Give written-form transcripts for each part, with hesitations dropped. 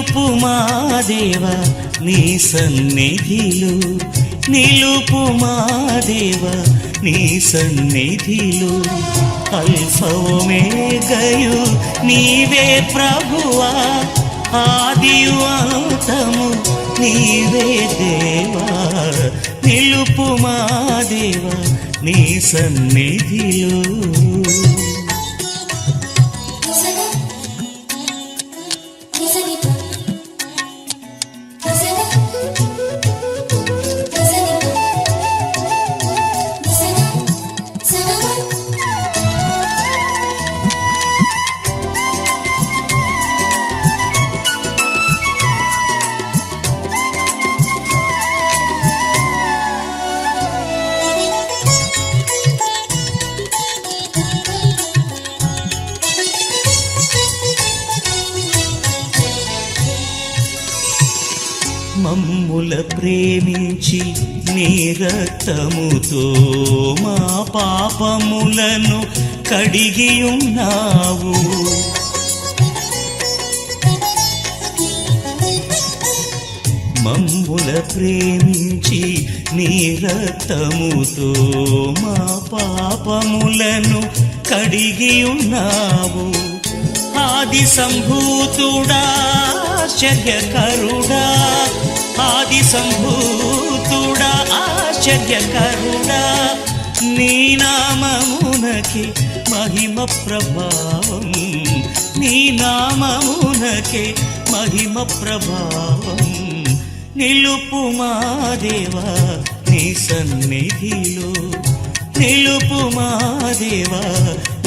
నిలుపుమా దేవా నీ సన్నిధిలో, నిలుపుమా దేవా నీ సన్నిధిలో. అల్ఫా ఒమేగయు నీవే ప్రభువా, ఆదియు అంతము నీవే దేవా. నిలుపుమా దేవా నీ సన్నిధిలో. మమ్ముల ప్రేమించి నీ రక్తముతో మా పాపములను కడిగియున్నావు. మమ్ముల ప్రేమించి నీ రక్తముతో మా పాపములను కడిగియున్నావు. ఆది సంభూతుడా ఆశ్చర్యకరుడా, ఆది సంభూతుడా ఆశ్చర్యకరుడా, నీ నామమునకి మహిమ ప్రభావం, నీ నామమునకి మహిమ ప్రభావం. నిలుపుమా దేవా నీ సన్నిధిలో, నిలుపుమా దేవా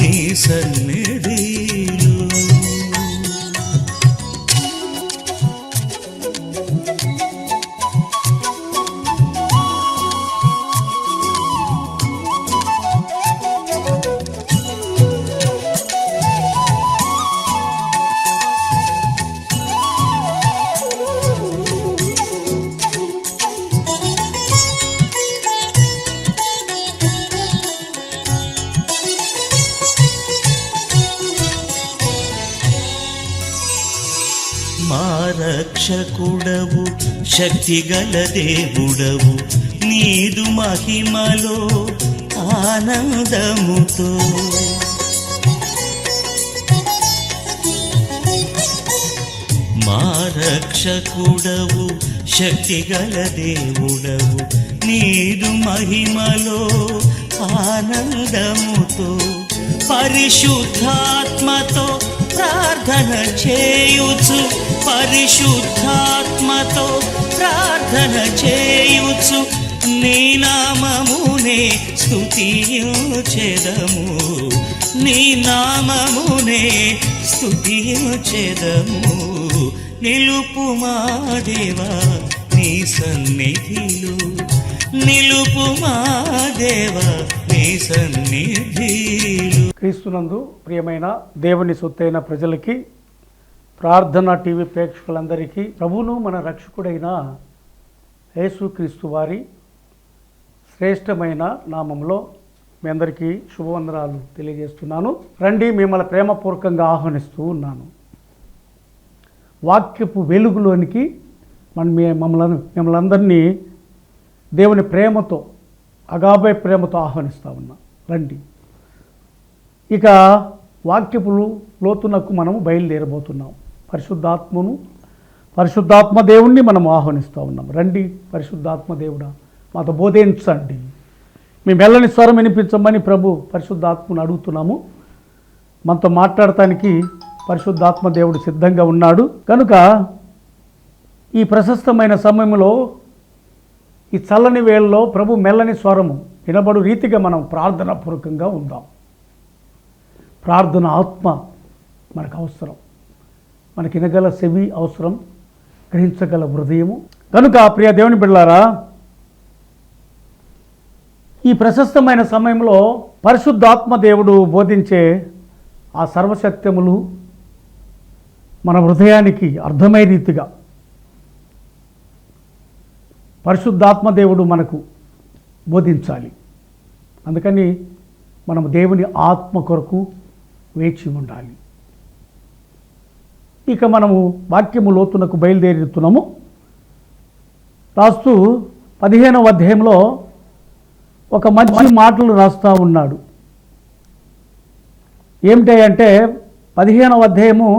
నీ సన్నిధిలో. మా రక్షకుడవు శక్తిగల దేవుడవు, నీదు మహిమలో ఆనందముతో. మా రక్షకుడవు శక్తిగల దేవుడవు, నీదు మహిమలో ఆనందముతో. పరిశుద్ధాత్మతో ప్రార్థన చేయుచు, పరిశుద్ధాత్మతో ప్రార్థన చేయుచు, నీ నామమునే స్తుతించెదము, నీ నామమునే స్తుతించెదము. నిలుపుమా దేవా నీ సన్నిధిలో, నిలుపుమా దేవా నీ సన్నిధిలో. క్రీస్తునందు ప్రియమైన దేవుని సొత్తైన ప్రజలకి, ప్రార్థన టీవీ ప్రేక్షకులందరికీ ప్రభువును మన రక్షకుడైన యేసుక్రీస్తు వారి శ్రేష్టమైన నామంలో మీ అందరికీ శుభవందనాలు తెలియజేస్తున్నాను. రండి, మిమ్మల్ని ప్రేమపూర్వకంగా ఆహ్వానిస్తూ ఉన్నాను. వాక్యపు వెలుగులోనికి మిమ్మల్ని అందరినీ దేవుని ప్రేమతో, అగాబే ప్రేమతో ఆహ్వానిస్తూ ఉన్నాం. రండి, ఇక వాక్యపు లోతునకు మనము బయలుదేరబోతున్నాం. పరిశుద్ధాత్మ దేవుణ్ణి మనం ఆహ్వానిస్తూ ఉన్నాం. రండి పరిశుద్ధాత్మ దేవుడా, మాతో బోధించండి, మీ మెల్లని స్వరం వినిపించమని ప్రభు పరిశుద్ధాత్మను అడుగుతున్నాము. మనతో మాట్లాడటానికి పరిశుద్ధాత్మ దేవుడు సిద్ధంగా ఉన్నాడు కనుక ఈ ప్రశస్తమైన సమయంలో, ఈ చల్లని వేళలో ప్రభు మెల్లని స్వరము వినబడు రీతిగా మనం ప్రార్థనాపూర్వకంగా ఉందాం. ప్రార్థన ఆత్మ మనకు అవసరం, మనకి వినగల చెవి అవసరం, గ్రహించగల హృదయము. కనుక ప్రియ దేవుని బిడ్డలారా, ఈ ప్రశస్తమైన సమయంలో పరిశుద్ధాత్మ దేవుడు బోధించే ఆ సర్వసత్యములు మన హృదయానికి అర్థమయ్యే రీతిగా పరిశుద్ధాత్మ దేవుడు మనకు బోధించాలి. అందుకని మనం దేవుని ఆత్మ కొరకు వేచి ఉండాలి. ఇక మనము వాక్యము లోతునకు బయలుదేరుతున్నాము. రాస్తూ 15వ అధ్యాయంలో ఒక మంచి మాటలు రాస్తూ ఉన్నాడు. ఏమిటంటే 15వ అధ్యాయము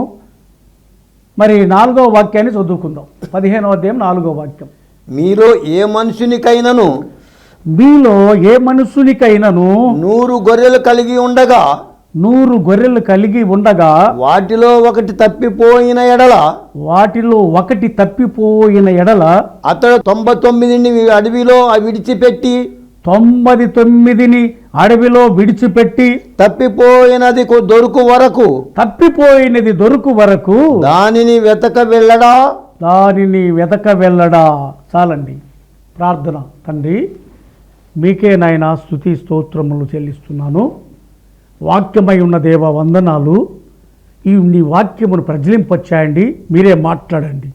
మరి 4వ వాక్యాన్ని చదువుకుందాం. 15వ అధ్యాయం 4వ వాక్యం. మీలో ఏ మనుషునికైనను మీలో ఏ మనుషునికైనను 100 గొర్రెలు కలిగి ఉండగా 100 గొర్రెలు కలిగి ఉండగా వాటిలో ఒకటి తప్పిపోయిన ఎడల అతడు 99ని అడవిలో విడిచిపెట్టి 99ని అడవిలో విడిచిపెట్టి తప్పిపోయినది దొరుకు వరకు దానిని వెతక వెళ్ళడా. చాలండి. ప్రార్థన. తండ్రి, మీకే నాయన స్తుతి స్తోత్రములు చెల్లిస్తున్నాను. వాక్యమై ఉన్న దేవ వందనాలు. నీ వాక్యమును ప్రజ్వలింపచేయండి. మీరే మాట్లాడండి.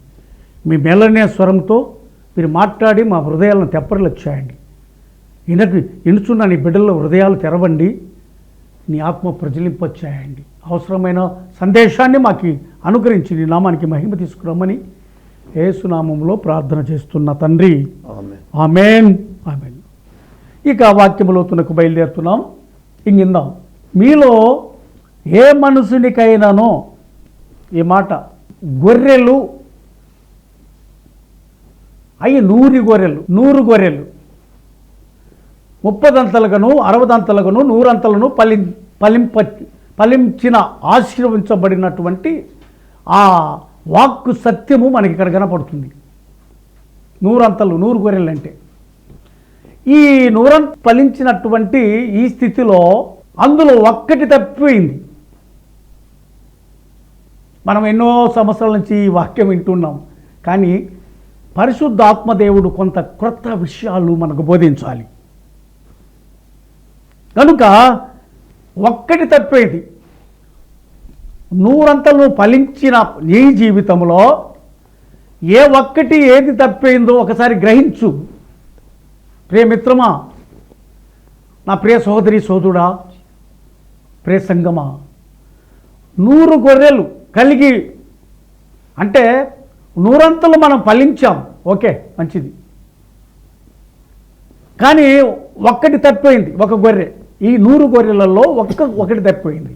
మీ మెల్లనే స్వరంతో మీరు మాట్లాడి మా హృదయాలను తెప్పరిలొచ్చాయండి. ఇనుచున్న నీ బిడ్డల హృదయాలు తెరవండి. నీ ఆత్మ ప్రజ్వలింపచేయండి. అవసరమైన సందేశాన్ని మాకు అనుగ్రహించి నీ నామానికి మహిమ తీసుకురమ్మని యేసు నామములో ప్రార్థన చేస్తున్న తండ్రి. ఆమేన్. ఆమేన్. ఇక వాక్యములోతునకు బయలుదేరుతున్నాం. ఇందాం. మీలో ఏ మనుషునికైనానో, ఈ మాట గొర్రెలు అవి 100 గొర్రెలు 30 దంతలుగాను 60 దంతలుగాను 100 అంతలను ఫలించిన ఆశీర్వదించబడినటువంటి ఆ వాక్కు సత్యము మనకి ఇక్కడ కనపడుతుంది. 100 అంతలు 100 గొర్రెలు అంటే ఈ 100 ఫలించినటువంటి ఈ స్థితిలో అందులో ఒక్కటి తప్పిపోయింది. మనం ఎన్నో సంవత్సరాల నుంచి ఈ వాక్యం వింటున్నాం. కానీ పరిశుద్ధాత్మదేవుడు కొంత క్రొత్త విషయాలు మనకు బోధించాలి కనుక ఒక్కటి తప్పిపోయింది. 100 అంతలను ఫలించిన నీ జీవితంలో ఏది తప్పిపోయిందో ఒకసారి గ్రహించు. ప్రియమిత్రమా, నా ప్రియ సోదరి సోదరుడా, ప్రియ సంగమా, 100 గొర్రెలు కలిగి అంటే 100 అంతలు మనం ఫలించాం. ఓకే, మంచిది. కానీ ఒక్కటి తప్పిపోయింది, ఒక గొర్రె. ఈ 100 గొర్రెలలో ఒకటి తప్పిపోయింది.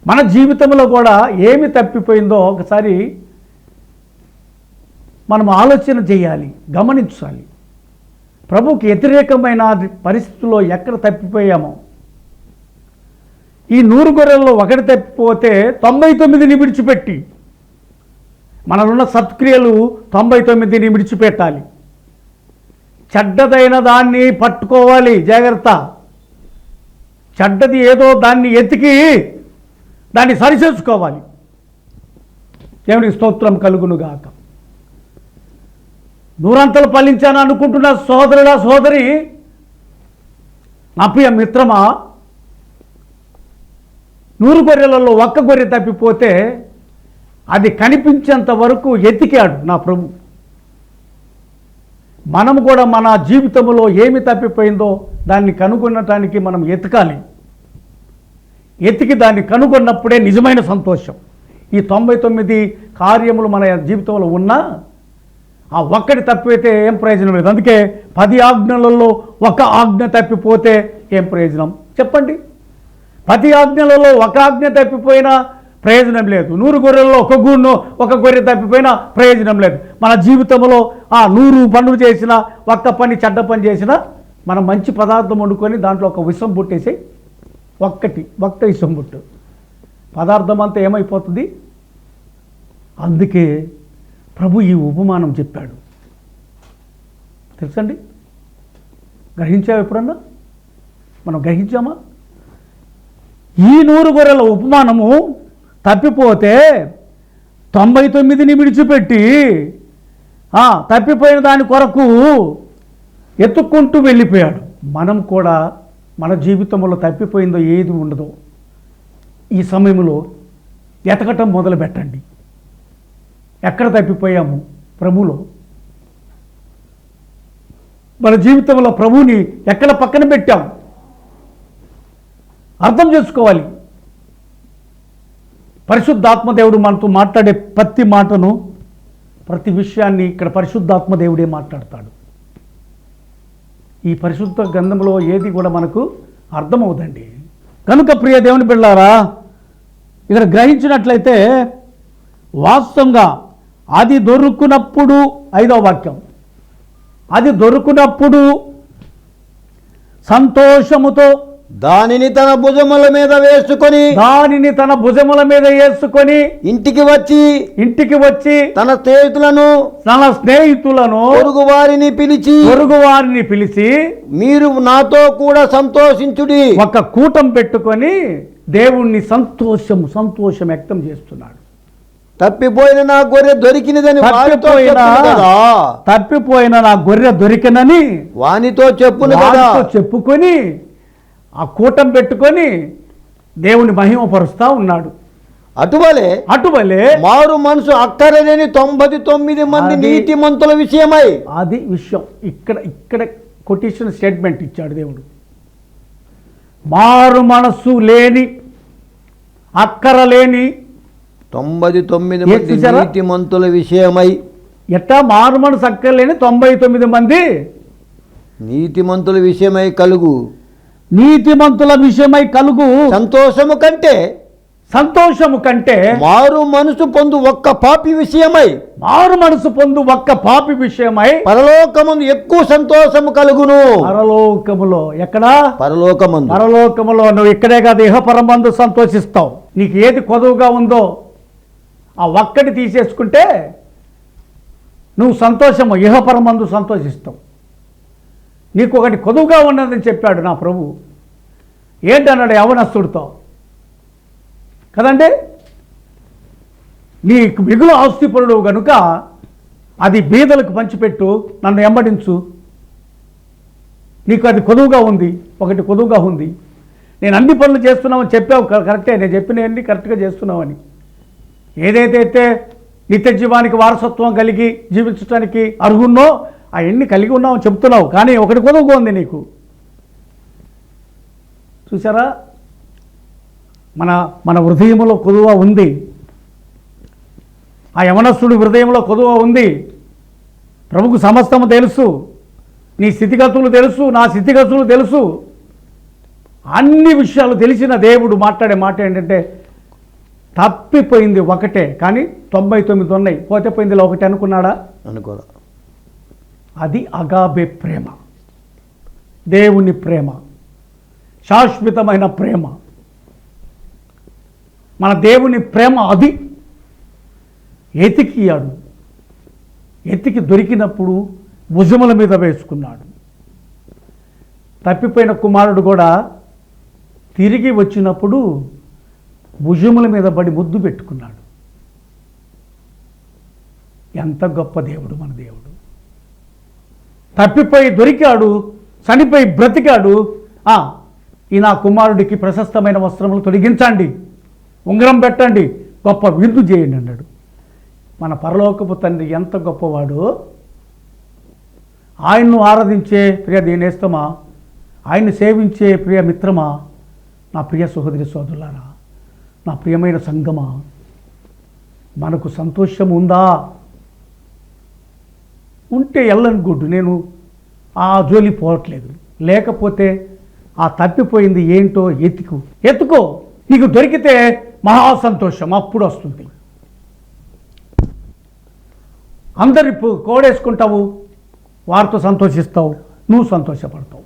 మన జీవితంలో కూడా ఏమి తప్పిపోయిందో ఒకసారి మనం ఆలోచన చేయాలి, గమనించాలి. ప్రభుకి వ్యతిరేకమైన పరిస్థితుల్లో ఎక్కడ తప్పిపోయామో. ఈ 100 గొర్రెల్లో ఒకటి తప్పిపోతే 99ని విడిచిపెట్టి, మనలున్న సత్క్రియలు 99ని విడిచిపెట్టాలి. చెడ్డదైన దాన్ని పట్టుకోవాలి, జాగ్రత్త. చెడ్డది ఏదో దాన్ని ఎతికి దాన్ని సరిచేసుకోవాలి. దేవునికి స్తోత్రం కలుగునుగాక. 100 అంతలు ఫలించాను అనుకుంటున్న సోదరుడా, సోదరి, నా ప్రియ మిత్రమా, 100 గొర్రెలలో ఒక్క గొర్రె తప్పిపోతే అది కనిపించేంత వరకు ఎతికాడు నా ప్రభు. మనము కూడా మన జీవితంలో ఏమి తప్పిపోయిందో దాన్ని కనుగొనటానికి మనం ఎతకాలి. ఎతికి దాన్ని కనుగొన్నప్పుడే నిజమైన సంతోషం. ఈ 99 కార్యములు మన జీవితంలో ఉన్నా ఆ ఒక్కటి తప్పిపోతే ఏం ప్రయోజనం లేదు. అందుకే 10 ఆజ్ఞలలో ఒక ఆజ్ఞ తప్పిపోతే ఏం ప్రయోజనం చెప్పండి? 10 ఆజ్ఞలలో ఒక ఆజ్ఞ తప్పిపోయినా ప్రయోజనం లేదు. 100 గొర్రెల్లో ఒక గొర్రె తప్పిపోయినా ప్రయోజనం లేదు. మన జీవితంలో 100 పనులు చేసినా, ఒక్క పని చెడ్డ పని చేసినా, మనం మంచి పదార్థం వండుకొని దాంట్లో ఒక విషం పుట్టేసి ఒక్క విషం పుట్టు పదార్థం అంతా ఏమైపోతుంది. అందుకే ప్రభు ఈ ఉపమానం చెప్పాడు. తెలుసండి? గ్రహించావు ఎప్పుడన్నా? మనం గ్రహించామా? ఈ 100 గొర్రెల ఉపమానము తప్పిపోతే 99ని విడిచిపెట్టి తప్పిపోయిన దాని కొరకు ఎత్తుక్కుంటూ వెళ్ళిపోయాడు. మనం కూడా మన జీవితంలో తప్పిపోయిందో ఏది ఉండదో ఈ సమయంలో ఎతకటం మొదలు పెట్టండి. ఎక్కడ తప్పిపోయాము? ప్రభులో. మన జీవితంలో ప్రభువుని ఎక్కడ పక్కన పెట్టాం అర్థం చేసుకోవాలి. పరిశుద్ధాత్మదేవుడు మనతో మాట్లాడే ప్రతి మాటను, ప్రతి విషయాన్ని ఇక్కడ పరిశుద్ధాత్మదేవుడే మాట్లాడతాడు. ఈ పరిశుద్ధ గ్రంథంలో ఏది కూడా మనకు అర్థమవుదండి. కనుక ప్రియ దేవుని బిడ్డలారా, ఇక్కడ గ్రహించినట్లయితే వాస్తవంగా అది దొరుకునప్పుడు, 5వ వాక్యం, అది దొరుకునప్పుడు సంతోషముతో దానిని తన భుజముల మీద వేసుకొని ఇంటికి వచ్చి తన స్నేహితులను పొరుగు వారిని పిలిచి మీరు నాతో కూడా సంతోషించుడి. ఒక కూటం పెట్టుకొని దేవుణ్ణి సంతోషం వ్యక్తం చేస్తున్నాడు. తప్పిపోయిన నా గొర్రె దొరికినదని తప్పిపోయిన నా గొర్రె దొరికినని వానితో చెప్పుకొని ఆ కూటం పెట్టుకొని దేవుని మహిమపరుస్తా ఉన్నాడు. అటువలే మారు మనసు అక్కరలేని 99 మంది నీతిమంతుల విషయమై, అది విషయం. ఇక్కడ కొటేషన్ స్టేట్మెంట్ ఇచ్చాడు దేవుడు. మారు మనసు లేని, అక్కరలేని 99 మంది నీతిమంతుల విషయమై. ఎట్టా మారు మనసు అక్కరలేని 99 మంది నీతిమంతుల విషయమై కలుగు సంతోషము కంటే మారు మనసు పొందు ఒక్క పాపి విషయమై పరలోకమందు ఎక్కువ సంతోషము కలుగును. పరలోకములో ఎక్కడా? పరలోకములో నువ్వు ఇక్కడే కాదు, ఇహపరమందు సంతోషిస్తావు. నీకు ఏది కొదువుగా ఉందో ఆ ఒక్కటి తీసేసుకుంటే నువ్వు సంతోషము ఇహపరమందు సంతోషిస్తావు. నీకు ఒకటి కొదువుగా ఉన్నదని చెప్పాడు నా ప్రభు. ఏంటన్నాడు? యవనస్తుడితో కదండి, నీకు మిగులు ఆస్తిపరుడు గనుక అది బీదలకు పంచిపెట్టు, నన్ను వెంబడించు. నీకు అది కొదువుగా ఉంది, ఒకటి కొదువుగా ఉంది. నేను అన్ని పనులు చేస్తున్నామని చెప్పావు, కరెక్టే. నేను చెప్పినవన్నీ కరెక్ట్గా చేస్తున్నామని. ఏదైతే నిత్య జీవానికి వారసత్వం కలిగి జీవించడానికి అర్హున్నో అవన్నీ కలిగి ఉన్నామని చెప్తున్నావు, కానీ ఒకటి కొదువుగా ఉంది నీకు. చూసారా, మన హృదయంలో కొదువ ఉంది. ఆ యవనస్తుడి హృదయంలో కొదువ ఉంది. ప్రభుకు సమస్తము తెలుసు, నీ స్థితిగతులు తెలుసు, నా స్థితిగతులు తెలుసు. అన్ని విషయాలు తెలిసిన దేవుడు మాట్లాడే మాట ఏంటంటే, తప్పిపోయింది ఒకటే, కానీ 99 ఉన్నాయి, పోతే పోయిందిలో ఒకటి అనుకున్నాడా? అనుకోరా. అది అగాబే ప్రేమ, దేవుని ప్రేమ, శాశ్వతమైన ప్రేమ. మన దేవుని ప్రేమ అది. ఎతికి దొరికినప్పుడు భుజముల మీద వేసుకున్నాడు. తప్పిపోయిన కుమారుడు కూడా తిరిగి వచ్చినప్పుడు భుజముల మీద పడి ముద్దు పెట్టుకున్నాడు. ఎంత గొప్ప దేవుడు మన దేవుడు. తప్పిపోయి దొరికాడు, చనిపోయి బ్రతికాడు. ఈ నా కుమారుడికి ప్రశస్తమైన వస్త్రములు తొలగించండి, ఉంగరం పెట్టండి, గొప్ప విందు చేయండి అన్నాడు. మన పరలోకపు తండ్రి ఎంత గొప్పవాడు. ఆయన్ను ఆరాధించే ప్రియ దీనేస్తమా, ఆయన్ని సేవించే ప్రియ మిత్రమా, నా ప్రియ సహోదరి సోదరులారా, నా ప్రియమైన సంగమా, మనకు సంతోషం ఉందా? ఉంటే ఎల్లని గుడ్డు, నేను ఆ జోలి పోవట్లేదు. లేకపోతే ఆ తప్పిపోయింది ఏంటో ఎత్తుకో. నీకు దొరికితే మహా సంతోషం అప్పుడు వస్తుంది. అందరి కోడేసుకుంటావు, వారితో సంతోషిస్తావు, నువ్వు సంతోషపడతావు.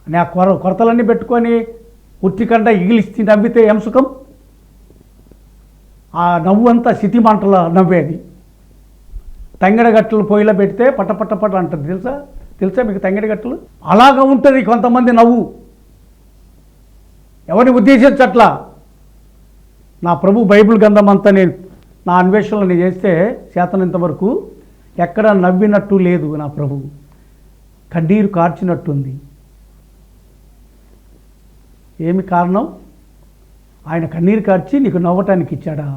ఆ కొరతలన్నీ పెట్టుకొని ఉట్టికండ ఇగిలిస్తే నవ్వితే ఏం సుఖం? ఆ నవ్వు అంతా సితిమంటల నవ్వేది. తంగెడగట్టలు పొయ్యిలో పెడితే పట్ట అంటుంది. తెలుసా మీకు తంగెడగట్టలు? అలాగా ఉంటుంది కొంతమంది నవ్వు. ఎవరిని ఉద్దేశించట్లా. నా ప్రభు బైబిల్ గ్రంథం అంతా నా అన్వేషణలు నేను చేస్తే శాతనంతవరకు ఎక్కడ నవ్వినట్టు లేదు. నా ప్రభు కన్నీరు కార్చినట్టుంది. ఏమి కారణం? ఆయన కన్నీరు కార్చి నీకు నవ్వటానికి ఇచ్చాడా?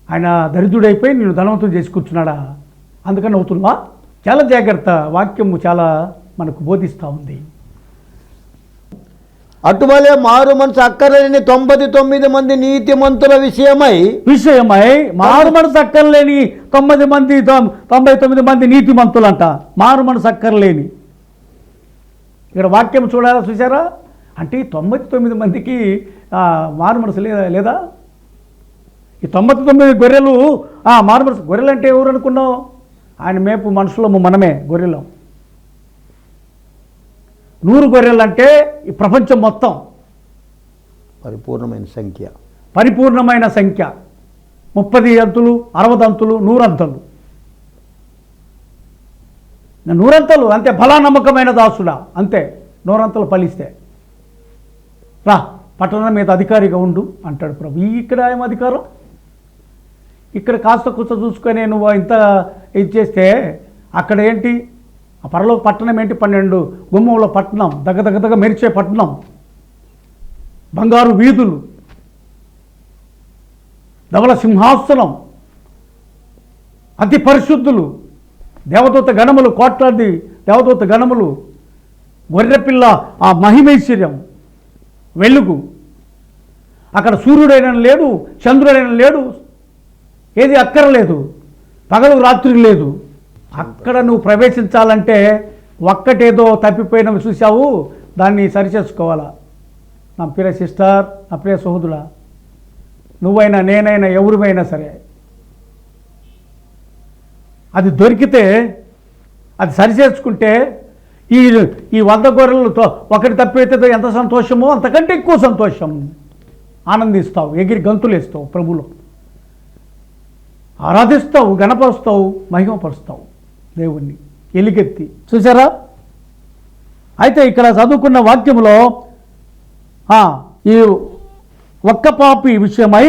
ఆయన దరిద్రుడైపోయి నేను ధనవంతుడు చేసి కూర్చున్నాడా? అందుకని అవుతుందా? చాలా జాగ్రత్త. వాక్యము చాలా మనకు బోధిస్తూ ఉంది. అటువలే మారు మనసు అక్కరలేని 99 మంది నీతిమంతుల విషయమై మారు మనసు అక్కర్లేని 99 మంది నీతిమంతులంట. మారు మనసు అక్కర్లేని. ఇక్కడ వాక్యం చూసారా? అంటే 99 మందికి మారు మనసు లేదా? ఈ 99 గొర్రెలు మారు మనసు. గొర్రెలు అంటే ఎవరు అనుకున్నావు? ఆయన మేపు మనుషులము, మనమే గొర్రెలం. 100 గొర్రెలు అంటే ఈ ప్రపంచం మొత్తం పరిపూర్ణమైన సంఖ్య. 30 అంతులు, 60 అంతులు, 100 అంతలు. 100 అంతలు అంతే. బలా నమ్మకమైన దాసుడా, అంతే. 100 అంతలు ఫలిస్తే రా పట్టణం మీద అధికారిగా ఉండు అంటాడు ప్రభు. ఇక్కడ ఏం అధికారం? ఇక్కడ కాస్త కూస్త చూసుకొని నువ్వు ఇంత ఇది చేస్తే అక్కడ ఏంటి? ఆ పరలోక పట్టణం ఏంటి? 12 గుమ్మంలో పట్టణం, దగ్గ మెరిచే పట్టణం, బంగారు వీధులు, ధవల సింహాసనం, అతి పరిశుద్ధులు, దేవదూత గణములు, కోట్లాది దేవదూత గణములు, గొర్రెపిల్ల ఆ మహిమైశ్వర్యం, వెలుగు. అక్కడ సూర్యుడైన లేడు, చంద్రుడైన లేడు, ఏది అక్కరలేదు, పగలు రాత్రి లేదు. అక్కడ నువ్వు ప్రవేశించాలంటే ఒక్కటేదో తప్పిపోయినవి చూసావు, దాన్ని సరిచేసుకోవాలా. నా ప్రియ సిస్టర్, నా ప్రియ సహోదరుడా, నువ్వైనా నేనైనా ఎవరిమైనా సరే అది దొరికితే అది సరిచేసుకుంటే ఈ 100 గొర్రెలతో ఒకటి తప్పితే ఎంత సంతోషమో అంతకంటే ఎక్కువ సంతోషం. ఆనందిస్తావు, ఎగిరి గంతులేస్తావు, ప్రభులో ఆరాధిస్తావు, గణపరుస్తావు, మహిమపరుస్తావు దేవుణ్ణి ఎలుగెత్తి. చూసారా? అయితే ఇక్కడ చదువుకున్న వాక్యంలో ఈ ఒక్క పాపి విషయమై,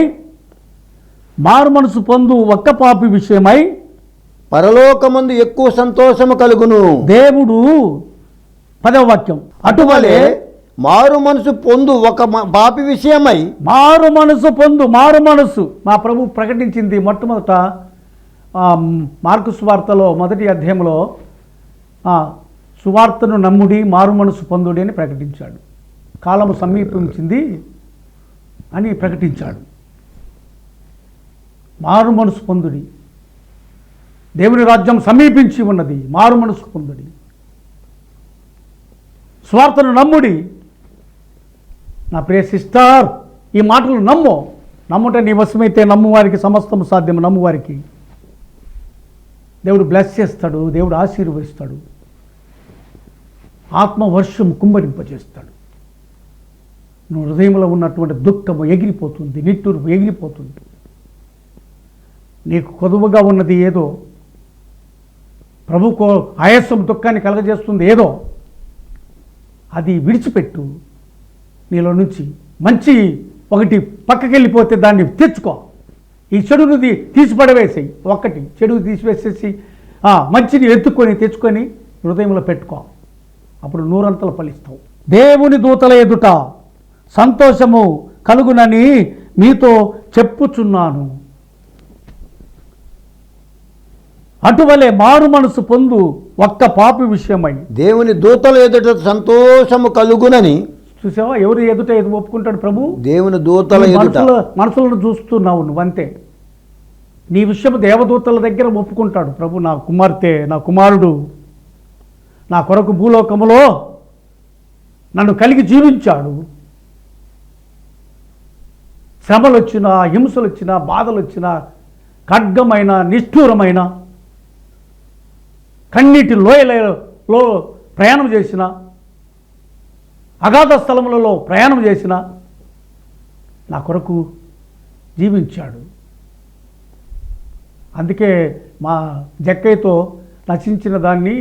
మారు మనసు పొందు ఒక్క పాపి విషయమై పరలోకమందు ఎక్కువ సంతోషము కలుగును. దేవుడు 10వ వాక్యం, అటువలే మారు మనసు పొందు ఒక పాపి విషయమై. మారు మనసు పొందు, మారు మనసు మా ప్రభు ప్రకటించింది మొట్టమొదట మార్కు సువార్తలో 1వ అధ్యాయంలో సువార్తను నమ్ముడి, మారు మనసు పొందుడి అని ప్రకటించాడు. కాలము సమీపించింది అని ప్రకటించాడు. మారు మనసు పొందుడి, దేవుని రాజ్యం సమీపించి ఉన్నది, మారు మనసు పొందుడి, సువార్తను నమ్ముడి. నా ప్రియ సిస్టర్, ఈ మాటలు నమ్ముట నీ వశమైతే నమ్మువారికి సమస్తము సాధ్యం. నమ్మువారికి దేవుడు బ్లెస్ చేస్తాడు, దేవుడు ఆశీర్వదిస్తాడు, ఆత్మవర్షం కుమ్మరింపజేస్తాడు. నువ్వు హృదయంలో ఉన్నటువంటి దుఃఖము ఎగిరిపోతుంది, నిట్టూర్పు ఎగిరిపోతుంది. నీకు కొదువుగా ఉన్నది ఏదో, ప్రభుకో ఆయాసం దుఃఖాన్ని కలగజేస్తుంది ఏదో, అది విడిచిపెట్టు. నీలో నుంచి మంచి ఒకటి పక్కకెళ్ళిపోతే దాన్ని తెచ్చుకో. ఈ చెడును తీసిపడవేసేయి. ఒకటి చెడు తీసివేసేసి మంచిని ఎత్తుకొని తెచ్చుకొని హృదయంలో పెట్టుకో. అప్పుడు 100 అంతలు ఫలిస్తావు. దేవుని దూతల ఎదుట సంతోషము కలుగునని మీతో చెప్పుచున్నాను. అటువలే మారు మనసు పొందు ఒక్క పాపి విషయమై. దేవుని దూతల ఎదుట సంతోషము కలుగునని. చూసావా? ఎవరు ఎదుట ఒప్పుకుంటాడు ప్రభు? దేవుని దూతల ఎదుట. మనసులను చూస్తున్నావు నువ్వంతే. నీ విషయం దేవదూతల దగ్గర ఒప్పుకుంటాడు ప్రభు. నా కుమార్తె, నా కుమారుడు నా కొరకు భూలోకములో నన్ను కలిగి జీవించాడు. శ్రమలు వచ్చినా, హింసలు వచ్చినా, బాధలు వచ్చినా, ఖడ్గమైన, నిష్ఠూరమైన, కన్నీటి లోయలలో ప్రయాణం చేసిన, అగాధ స్థలములలో ప్రయాణం చేసిన నా కొరకు జీవించాడు. అందుకే మా జక్కయ్యతో రచించిన దాన్ని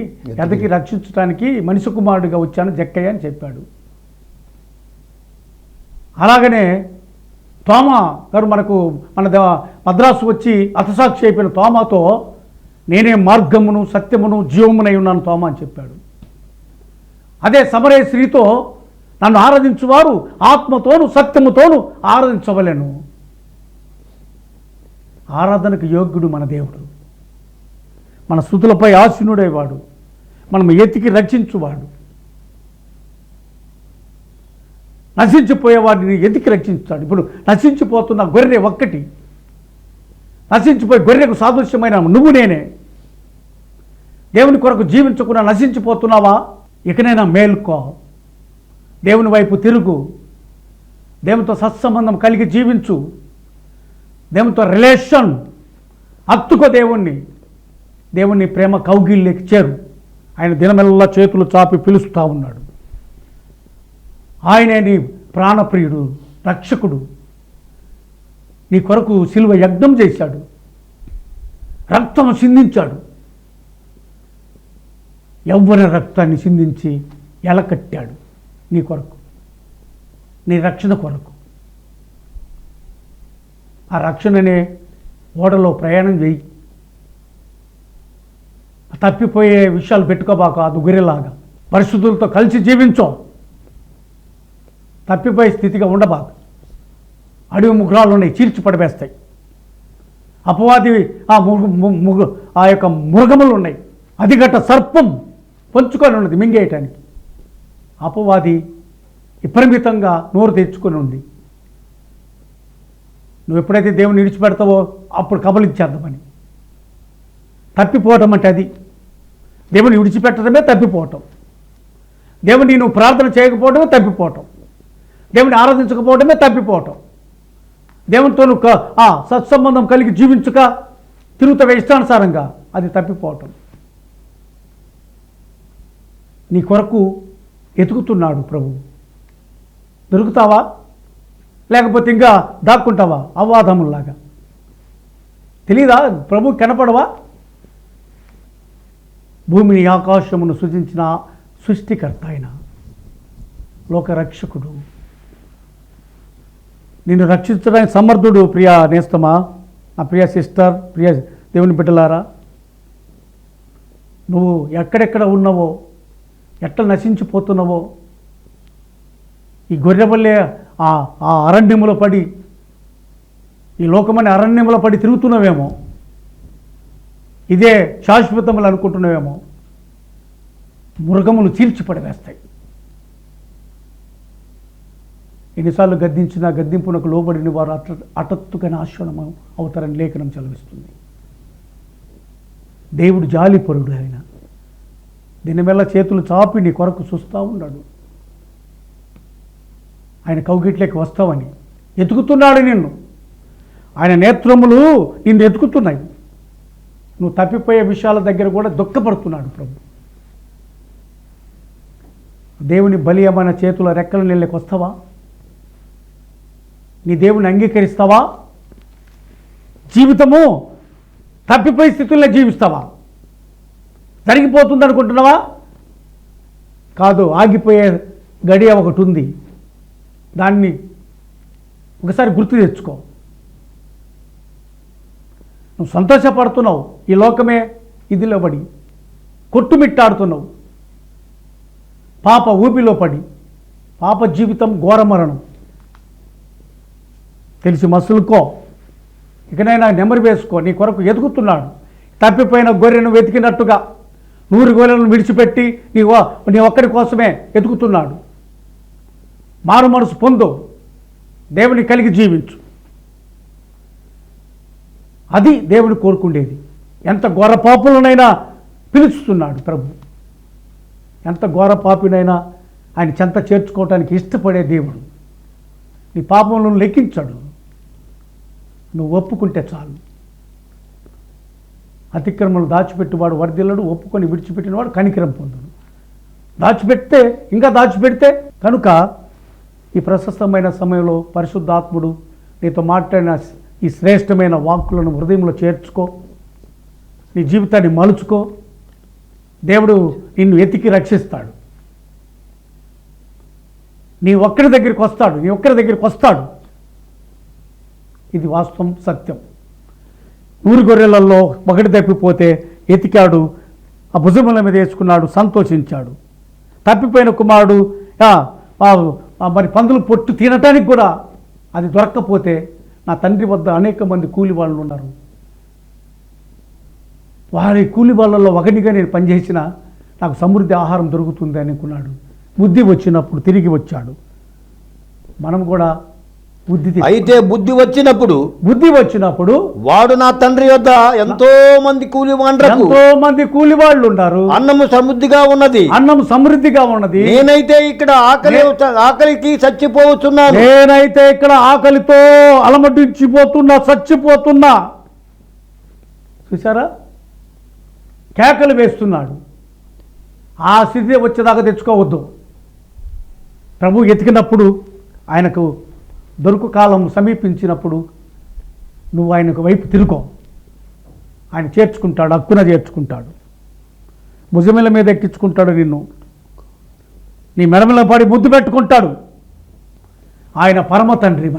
ఎదకి రక్షించడానికి మనిషి కుమారుడిగా వచ్చాను జక్కయ్య అని చెప్పాడు. అలాగనే తోమా గారు మన మద్రాసు వచ్చి హతసాక్షి అయిపోయిన తోమాతో నేనే మార్గమును, సత్యమును, జీవమునై ఉన్నాను తోమా అని చెప్పాడు. అదే సమరయ స్త్రీతో నన్ను ఆరాధించువారు ఆత్మతోను సత్యముతోను ఆరాధించవలెను. ఆరాధనకు యోగ్యుడు మన దేవుడు, మన స్తుతులపై ఆసీనుడైవాడు, మనం ఎతికి రక్షించువాడు. నశించిపోయే వాడిని ఎందుకు రక్షించాడు? ఇప్పుడు నశించిపోతున్న గొర్రె ఒక్కటి, నశించిపోయే గొర్రెకు సాదృశ్యమైన నువ్వు నేనే. దేవుని కొరకు జీవించకుండా నశించిపోతున్నావా? ఇకనైనా మేల్కో, దేవుని వైపు తిరుగు, దేవునితో సత్సంబంధం కలిగి జీవించు, దేవునితో రిలేషన్ అత్తుకో, దేవుని ప్రేమ కౌగిల్లోకి చేరు. ఆయన దినమెల్లా చేతులు చాపి పిలుస్తూ ఉన్నాడు. ఆయనే నీ ప్రాణప్రియుడు, రక్షకుడు. నీ కొరకు శిలువ యజ్ఞం చేశాడు, రక్తం సిందించాడు. యవ్వన రక్తాన్ని సిందించి ఎలకట్టాడు నీ కొరకు, నీ రక్షణ కొరకు. ఆ రక్షణనే ఓడలో ప్రయాణం చేయి. తప్పిపోయే విషయాలు పెట్టుకోబాక, అది గురిలాగా పరిశుద్ధులతో కలిసి జీవించో. తప్పిపోయే స్థితిగా ఉండబాక. అడవి ముగ్గురాలు ఉన్నాయి, చీల్చి పడివేస్తాయి. అపవాది ఆ యొక్క మృగములు ఉన్నాయి, అదిగట్ట సర్పం పంచుకొని ఉన్నది మింగేయటానికి. అపవాది విపరీతంగా నోరు తెచ్చుకొని ఉంది. నువ్వు ఎప్పుడైతే దేవుని విడిచిపెడతావో అప్పుడు కబలించేద్దామని. తప్పిపోవటం అంటే అది. దేవుని విడిచిపెట్టడమే తప్పిపోవటం. దేవుని నువ్వు ప్రార్థన చేయకపోవడమే తప్పిపోవటం. దేవుని ఆరాధించకపోవడమే తప్పిపోవటం. దేవునితో నువ్వు సత్సంబంధం కలిగి జీవించుక తిరుగుతావే ఇష్టానుసారంగా, అది తప్పిపోవటం. నీ కొరకు ఎతుకుతున్నాడు ప్రభు. దొరుకుతావా? లేకపోతే ఇంకా దాక్కుంటావా అవాదములాగా? తెలీదా? ప్రభు కనపడవా? భూమిని ఆకాశమును సృజించిన సృష్టికర్త ఆయన, లోకరక్షకుడు, నిన్ను రక్షించడానికి సమర్థుడు. ప్రియా నేస్తమా, నా ప్రియ సిస్టర్, ప్రియ దేవుని బిడ్డలారా, నువ్వు ఎక్కడెక్కడ ఉన్నావో, ఎట్లా నశించిపోతున్నావో, ఈ గొర్రెబల్లే ఆ అరణ్యములో పడి, ఈ లోకమనే అరణ్యములో పడి తిరుగుతున్నావేమో, ఇదే శాశ్వతములు అనుకుంటున్నావేమో. మృగములు చీల్చి పడివేస్తాయి. ఎన్నిసార్లు గద్దించినా గద్దింపునకు లోబడిన వారు అటత్తుగా నాశనము అవుతారని లేఖనం చదివిస్తుంది. దేవుడు జాలిపరుడు. ఆయన దీనివల్ల చేతులు చాపి నీ కొరకు చూస్తూ ఉన్నాడు. ఆయన కౌగిట్లోకి వస్తావని ఎతుకుతున్నాడు నిన్ను. ఆయన నేత్రములు నిన్ను ఎతుకుతున్నాయి. నువ్వు తప్పిపోయే విషయాల దగ్గర కూడా దుఃఖపడుతున్నాడు ప్రభు. దేవుని బలీయమైన చేతుల రెక్కల నీళ్ళకి వస్తావా? నీ దేవుని అంగీకరిస్తావా? జీవితము తప్పిపోయే స్థితుల్లో జీవిస్తావా? జరిగిపోతుంది అనుకుంటున్నావా? కాదు, ఆగిపోయే గడియ ఒకటి ఉంది. దాన్ని ఒకసారి గుర్తు తెచ్చుకో. నువ్వు సంతోషపడుతున్నావు, ఈ లోకమే ఇదిలో పడి కొట్టుమిట్టాడుతున్నావు, పాప ఊపిలో పడి. పాప జీవితం ఘోర మరణం. తెలిసి మసులుకో. ఇకనైనా నెమరు వేసుకో. నీ కొరకు ఎదుగుతున్నాడు. తప్పిపోయిన గొర్రెను వెతికినట్టుగా 100 గొర్రెలను విడిచిపెట్టి నీ ఒక్కడి కోసమే ఎదుగుతున్నాడు. మారు మనసు పొందు, దేవుని కలిగి జీవించు. అది దేవుని కోరుకుండేది. ఎంత ఘోర పాపులనైనా పిలుస్తున్నాడు ప్రభు. ఎంత ఘోర పాపినైనా ఆయన చెంత చేర్చుకోవటానికి ఇష్టపడే దేవుడు. నీ పాపములను లెక్కించాడు. నువ్వు ఒప్పుకుంటే చాలు. అతిక్రమలు దాచిపెట్టువాడు వర్ధిల్లడు, ఒప్పుకొని విడిచిపెట్టినవాడు కనికరం పొందును. దాచిపెడితే కనుక ఈ ప్రశస్తమైన సమయంలో పరిశుద్ధాత్ముడు నీతో మాట్లాడిన ఈ శ్రేష్టమైన వాక్కులను హృదయంలో చేర్చుకో. నీ జీవితాన్ని మలుచుకో. దేవుడు నిన్ను వెతికి రక్షిస్తాడు. నీ ఒక్కరి దగ్గరికి వస్తాడు. ఇది వాస్తవం, సత్యం. 100 గొర్రెలలో ఒకటి తప్పిపోతే ఎతికాడు, ఆ భుజముల మీద వేసుకున్నాడు, సంతోషించాడు. తప్పిపోయిన కుమారుడు మరి పందులు పొట్టు తినటానికి కూడా అది దొరక్కపోతే, నా తండ్రి వద్ద అనేక మంది కూలి వాళ్ళు ఉన్నారు, వారి కూలి వాళ్ళల్లో ఒకటిగా నేను పనిచేసిన నాకు సమృద్ధి ఆహారం దొరుకుతుంది అనుకున్నాడు. బుద్ధి వచ్చినప్పుడు తిరిగి వచ్చాడు. మనం కూడా అయితే బుద్ధి వచ్చినప్పుడు వాడు నా తండ్రి యొద్ద ఎంతో మంది కూలి వాళ్ళు ఉన్నారు, అన్నము సమృద్ధిగా ఉన్నది. నేనైతే ఇక్కడ ఆకలికి చచ్చిపోతున్నాను. నేనైతే ఇక్కడ ఆకలితో చచ్చిపోతున్నా. చూసారా, కేకలు వేస్తున్నాడు. ఆ స్థితి వచ్చేదాకా తెచ్చుకోవద్దు. ప్రభు ఎతికినప్పుడు, ఆయనకు దొరుకు కాలం సమీపించినప్పుడు నువ్వు ఆయనకు వైపు తిరుకో. ఆయన చేర్చుకుంటాడు, హక్కున చేర్చుకుంటాడు, భుజముల మీద ఎక్కించుకుంటాడు, నిన్ను నీ మెడమల పడి ముద్దు పెట్టుకుంటాడు. ఆయన పరమ తండ్రి,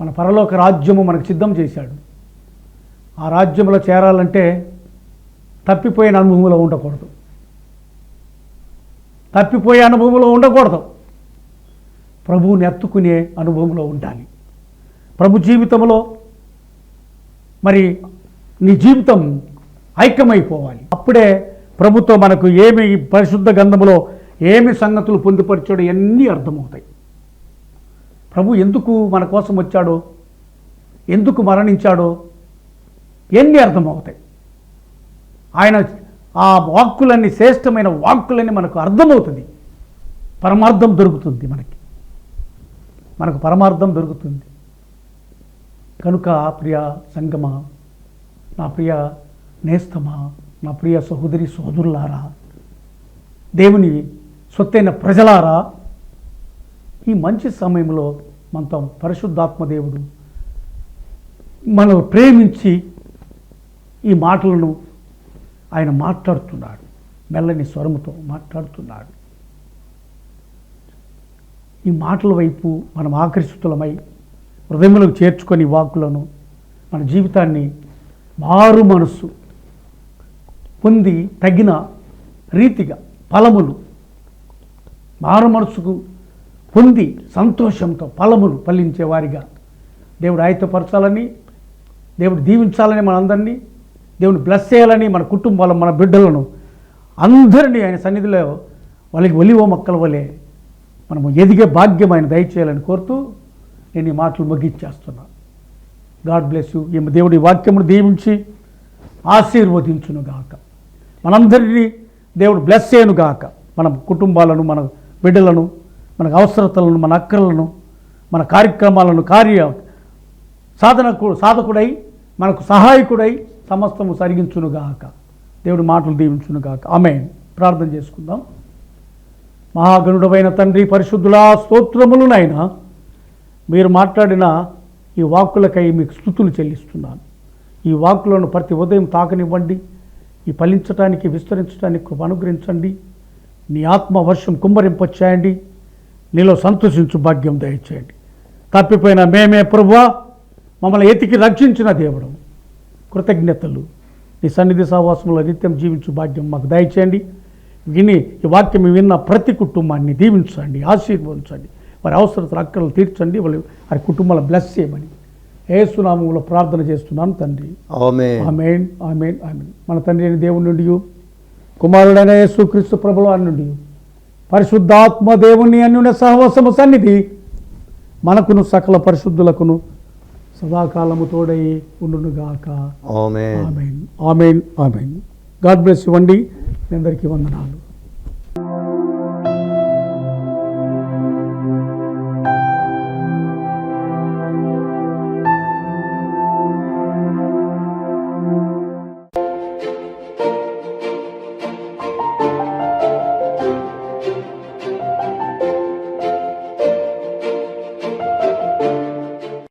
మన పరలోక రాజ్యము మనకు సిద్ధం చేశాడు. ఆ రాజ్యంలో చేరాలంటే తప్పిపోయిన అనుభవంలో ఉండకూడదు. ప్రభువుని ఎత్తుకునే అనుభవంలో ఉండాలి. ప్రభు జీవితంలో మరి నీ జీవితం ఐక్యమైపోవాలి. అప్పుడే ప్రభుతో మనకు ఏమి పరిశుద్ధ గ్రంథములో ఏమి సంగతులు పొందుపరిచాడో ఎన్ని అర్థమవుతాయి. ప్రభు ఎందుకు మన కోసం వచ్చాడో, ఎందుకు మరణించాడో ఎన్ని అర్థమవుతాయి. ఆయన ఆ వాక్కులన్నీ, శ్రేష్టమైన వాక్కులన్నీ మనకు అర్థమవుతుంది. పరమార్థం దొరుకుతుంది, మనకు పరమార్థం దొరుకుతుంది. కనుక ప్రియ సంగమా, నా ప్రియ నేస్తమా, నా ప్రియ సహోదరి సహోదరులారా, దేవుని సొత్తైన ప్రజలారా, ఈ మంచి సమయంలో మనతో పరిశుద్ధాత్మ దేవుడు మనం ప్రేమించి ఈ మాటలను ఆయన మాట్లాడుతున్నాడు. మెల్లని స్వరముతో మాట్లాడుతున్నాడు. ఈ మాటల వైపు మనం ఆకర్షితులమై హృదయంలోకి చేర్చుకొని వాక్కులను, మన జీవితాన్ని మారు మనస్సు పొంది తగిన రీతిగా ఫలములు, మారు మనస్సుకు పొంది సంతోషంతో ఫలములు ఫలించే వారిగా దేవుడు ఆయత్తపరచాలని, దేవుడు దీవించాలని, మనందరినీ దేవుని బ్లెస్ చేయాలని, మన కుటుంబాలను, మన బిడ్డలను అందరినీ ఆయన సన్నిధిలో వాళ్ళకి ఒలివ మొక్కల వలె మనము ఎదిగే భాగ్యం ఆయన దయచేయాలని కోరుతూ నేను ఈ మాటలు ముగించేస్తున్నాను. God bless you. ఈ దేవుడి వాక్యమును దీవించి ఆశీర్వదించునుగాక. మనందరినీ దేవుడు బ్లెస్ చేయనుగాక. మన కుటుంబాలను, మన బిడ్డలను, మన అవసరతలను, మన అక్కర్లను, మన కార్యక్రమాలను సాధకుడై మనకు సహాయకుడై సమస్తము సరిగించునుగాక. దేవుడి మాటలు దీవించునుగాక. ఆమేన్. ప్రార్థన చేసుకుందాం. మహాగణుడమైన తండ్రి, పరిశుద్ధులా స్తోత్రములునైనా మీరు మాట్లాడిన ఈ వాక్కులకై మీకు స్తుతులు చెల్లిస్తున్నాను. ఈ వాక్కులను ప్రతి ఉదయం తాకనివ్వండి. ఈ ఫలించటానికి, విస్తరించడానికి కృప అనుగ్రహించండి. నీ ఆత్మ వర్షం కుమ్మరింపచేయండి. నీలో సంతోషించు భాగ్యం దయచేయండి. తప్పిపోయిన మేమే ప్రభువా, మమ్మల్ని ఎతికి రక్షించిన దేవుడు, కృతజ్ఞతలు. నీ సన్నిధి సహవాసంలో నిత్యం జీవించు భాగ్యం మాకు దయచేయండి. ఈ వాక్యం విన్న ప్రతి కుటుంబాన్ని దీవించండి, ఆశీర్వదించండి. వారి అవసరతలు, అక్కర్లు తీర్చండి. వారి కుటుంబాలను బ్లెస్ చేయమని యేసు నామములో ప్రార్థన చేస్తున్నాను తండ్రి. ఆమేన్. ఆమేన్. ఆమేన్. ఆమేన్. మన తండ్రి అయిన దేవుని నుండి, కుమారుడైన యేసుక్రీస్తు ప్రభుల నుండి, పరిశుద్ధాత్మ దేవుని అన్యున సహవాసము సన్నిధి మనకును సకల పరిశుద్ధులకును సదాకాలము తోడై ఉండునుగాక. ఆమేన్. ఆమేన్. ఆమేన్. ఆమేన్. గాడ్ బ్లెస్ యు అండి. మీ అందరికీ వందనాలు.